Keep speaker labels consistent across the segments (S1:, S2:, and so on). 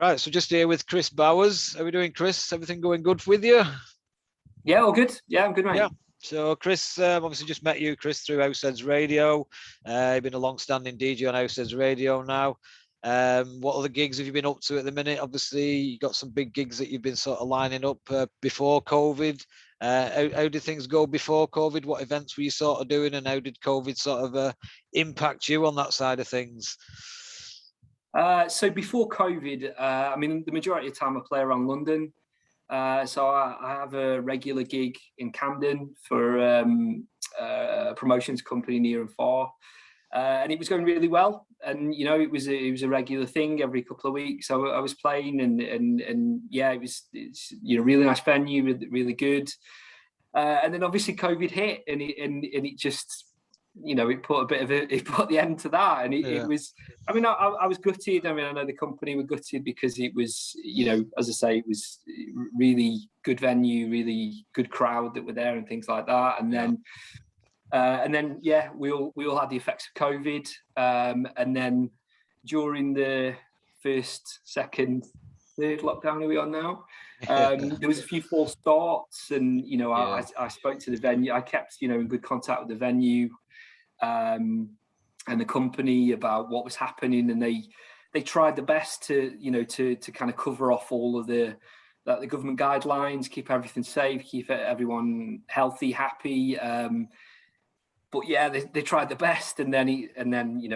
S1: Right, so just here with Chris Bowers. How are we doing, Chris? Everything going good with you?
S2: Yeah, all good. Yeah, I'm good, mate.
S1: Yeah. So, Chris, obviously just met you, Chris, through Househeads Radio. You've been a long-standing DJ on Househeads Radio now. What other gigs have you been up to at the minute? Obviously, you got some big gigs that you've been sort of lining up before COVID. How did things go before COVID? What events were you sort of doing, and how did COVID sort of impact you on that side of things?
S2: So before COVID, I mean, the majority of the time I play around London. So I have a regular gig in Camden for a promotions company near and far, and it was going really well. And you know, it was a regular thing every couple of weeks. So I was playing, and yeah, it's really nice venue, really, really good. And then obviously COVID hit, and it just, it put it put the end to that. And it was, I mean, I was gutted. I mean, I know the company were gutted because it was, as I say, it was really good venue, really good crowd that were there and things like that. And then, yeah, we all had the effects of COVID. And then during the first, second, third lockdown are we on now? There was a few false starts, and I spoke to the venue. I kept in good contact with the venue and the company about what was happening, and they tried the best to kind of cover off all of the government guidelines, keep everything safe, keep everyone healthy, happy. But yeah, they tried the best, and then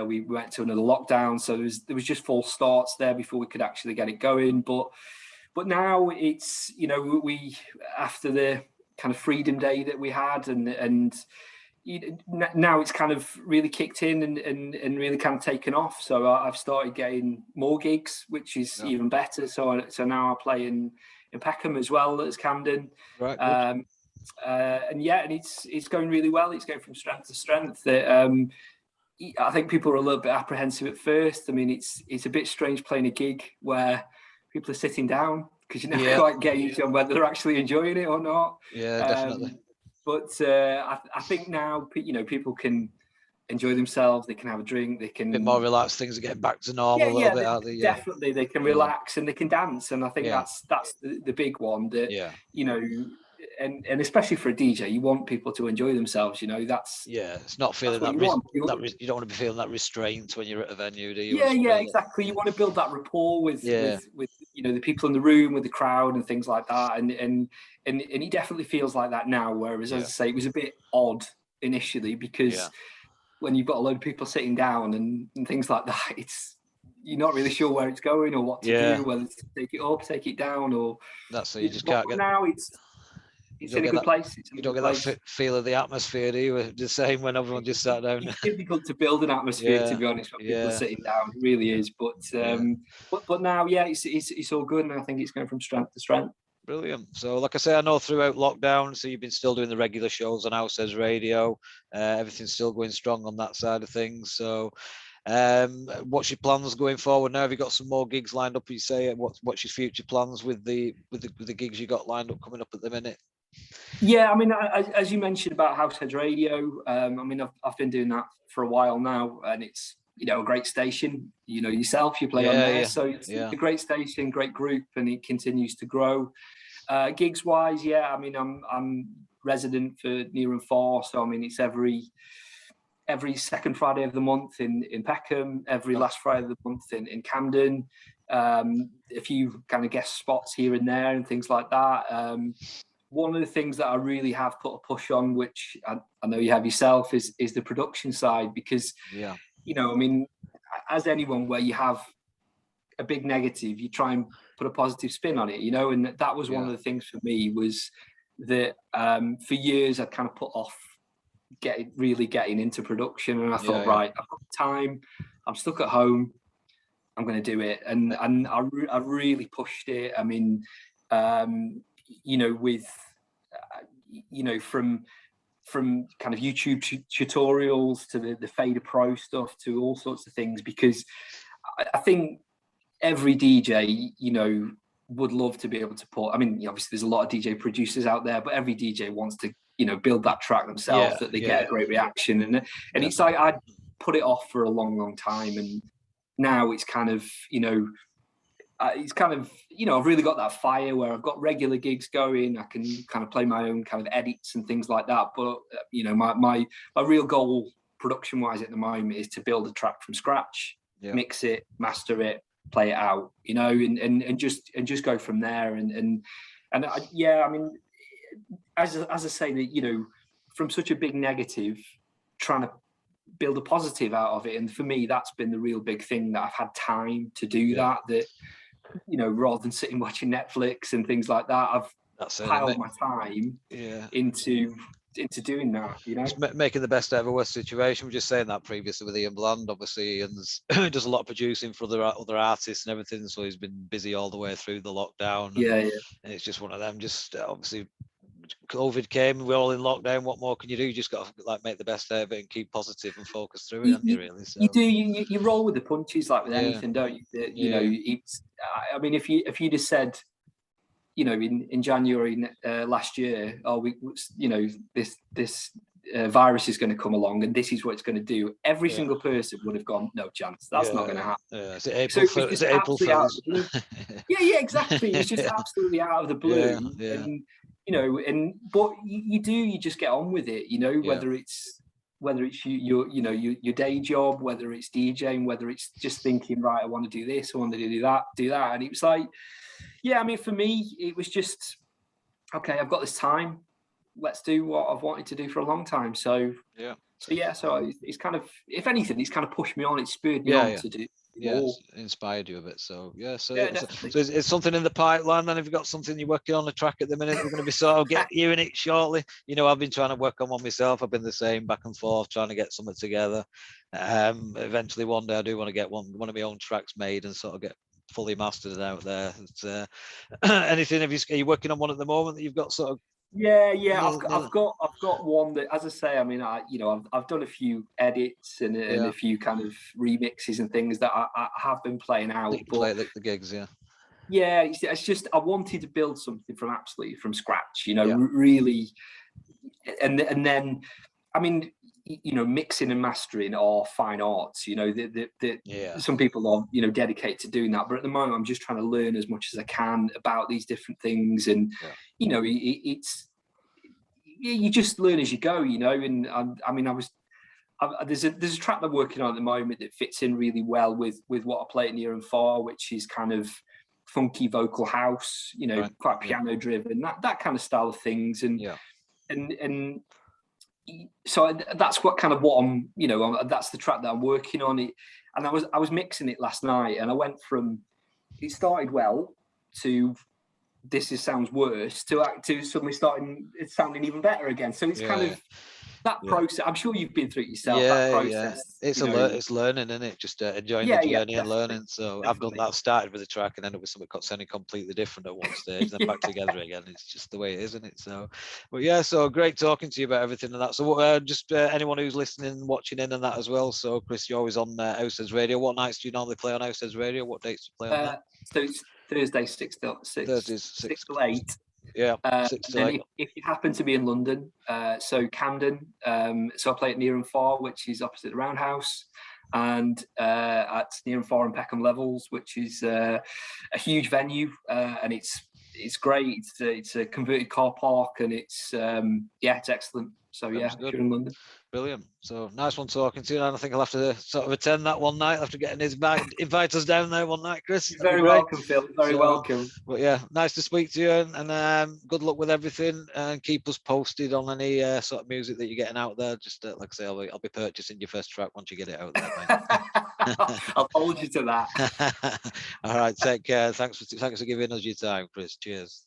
S2: we went to another lockdown. So there was just false starts there before we could actually get it going. But now it's we after the kind of Freedom Day that we had, and now it's kind of really kicked in and really kind of taken off. So I've started getting more gigs, which is even better. So now I play in Peckham as well as Camden.
S1: Right.
S2: And it's going really well. It's going from strength to strength. I think people are a little bit apprehensive at first. I mean, it's a bit strange playing a gig where people are sitting down, because you never quite gauge on whether they're actually enjoying it or not.
S1: Yeah, definitely.
S2: But I think now people can enjoy themselves. They can have a drink. They can
S1: a bit more relaxed. Things are getting back to normal a little bit, aren't they?
S2: Definitely, they can relax and they can dance. And I think that's the big one. That and especially for a DJ, you want people to enjoy themselves. That's
S1: it's not feeling that you don't want to be feeling that restraint when you're at a venue, do you?
S2: Exactly. You want to build that rapport with the people in the room, with the crowd and things like that. And he definitely feels like that now. Whereas, as I say, it was a bit odd initially because when you've got a load of people sitting down and things like that, you're not really sure where it's going or what to do, whether to take it up, take it down, or
S1: that's so you just can't get.
S2: Now it's in a good place.
S1: You don't get that feel of the atmosphere, do you? The same when everyone just sat down.
S2: It's difficult to build an atmosphere, to be honest, when people are sitting down. It really is. But now, it's all good, and I think it's going from strength to strength.
S1: Brilliant. So, like I say, I know throughout lockdown, so you've been still doing the regular shows on Househeads Radio. Everything's still going strong on that side of things. So, what's your plans going forward now? Have you got some more gigs lined up? You say, what's your future plans with the gigs you got lined up coming up at the minute?
S2: Yeah, I mean, as you mentioned about Househeads Radio, I mean, I've been doing that for a while now, and it's a great station. Yourself, you play on there, so it's a great station, great group, and it continues to grow. Gigs wise, I mean, I'm resident for near and far, so I mean, it's every second Friday of the month in Peckham, every last Friday of the month in Camden. A few kind of guest spots here and there and things like that. One of the things that I really have put a push on, which I know you have yourself, is the production side, because, I mean, as anyone, where you have a big negative, you try and put a positive spin on it, and that was one of the things for me, was that for years I'd kind of put off getting into production, and I thought, right, I've got time, I'm stuck at home, I'm going to do it, and I really pushed it. I mean, with from kind of YouTube tutorials to the Fader Pro stuff to all sorts of things, because I think every DJ would love to be able to put, I mean, obviously there's a lot of DJ producers out there, but every DJ wants to build that track themselves, that they get a great reaction, and it's like I'd put it off for a long time, and now it's kind of it's kind of, I've really got that fire where I've got regular gigs going. I can kind of play my own kind of edits and things like that. But my real goal production wise at the moment is to build a track from scratch, mix it, master it, play it out, and just go from there. And I mean, as I say that, from such a big negative, trying to build a positive out of it. And for me, that's been the real big thing, that I've had time to do that, rather than sitting watching Netflix and things like that, I've piled my time into doing that,
S1: Just making the best out of a worst situation. We were just saying that previously with Ian Bland. Obviously, Ian's does a lot of producing for other artists and everything, so he's been busy all the way through the lockdown. And it's just one of them. Just obviously, COVID came, we're all in lockdown. What more can you do? You just got to make the best out of it and keep positive and focus through it, haven't you, really? So.
S2: You do. You roll with the punches, like with anything, don't you? It's. I mean, if you'd have said, in January last year, this virus is going to come along and this is what it's going to do, every single person would have gone, no chance, that's not going to happen.
S1: Is it April Fools?
S2: Yeah, exactly. It's just absolutely out of the blue. And but you just get on with it, whether it's your day job, whether it's DJing, whether it's just thinking, right, I want to do this, I want to do that. And it was like, I mean, for me, it was just, okay, I've got this time, let's do what I've wanted to do for a long time. So it's kind of, if anything, it's kind of pushed me on, it spurred me on to do.
S1: It's inspired you a bit. So it's something in the pipeline. Then if you've got something you're working on a track at the minute, we're going to be sort of hearing it shortly. I've been trying to work on one myself. I've been the same, back and forth, trying to get something together. Eventually one day I do want to get one of my own tracks made and sort of get fully mastered out there. Anything, are you working on one at the moment that you've got sort of?
S2: I've got one that, as I say, I mean, I've done a few edits and a few kind of remixes and things that I have been playing out.
S1: Play the gigs,
S2: it's just, I wanted to build something from scratch, really, and then, I mean, mixing and mastering are fine arts, some people are, dedicated to doing that. But at the moment, I'm just trying to learn as much as I can about these different things. And, it's, you just learn as you go, and I mean, there's a track I'm working on at the moment that fits in really well with what I play at Near and Far, which is kind of funky vocal house, quite piano driven, that kind of style of things. And so that's what I'm, that's the track that I'm working on. It, and I was mixing it last night, and I went from, it started well to sounds worse to suddenly it's sounding even better again. So it's kind of that process. I'm sure you've been through it yourself. That process.
S1: It's learning, isn't it? Just enjoying the journey and learning. So I've done that. Started with a track and ended with something sounding completely different at one stage, then back together again. It's just the way it is, isn't it? So, but so great talking to you about everything and that. So just anyone who's listening, watching in and that as well. So Chris, you're always on Househeads Radio. What nights do you normally play on Househeads Radio? What dates do you play on that?
S2: So it's Thursday 6 till 8.
S1: Yeah, 6 to 8.
S2: If you happen to be in London, so Camden, so I play at Near and Far, which is opposite the Roundhouse, and at Near and Far and Peckham Levels, which is a huge venue, and it's great. It's a converted car park, and it's excellent. So if you're in London.
S1: Brilliant. So nice one talking to you. And I think I'll have to sort of attend that one night. I'll have to get invite us down there one night, Chris.
S2: You're very welcome, Phil. Very welcome.
S1: But nice to speak to you, and good luck with everything. And keep us posted on any sort of music that you're getting out there. Just like I say, I'll be purchasing your first track once you get it out there.
S2: I'll hold you to that.
S1: All right, take care. Thanks for giving us your time, Chris. Cheers.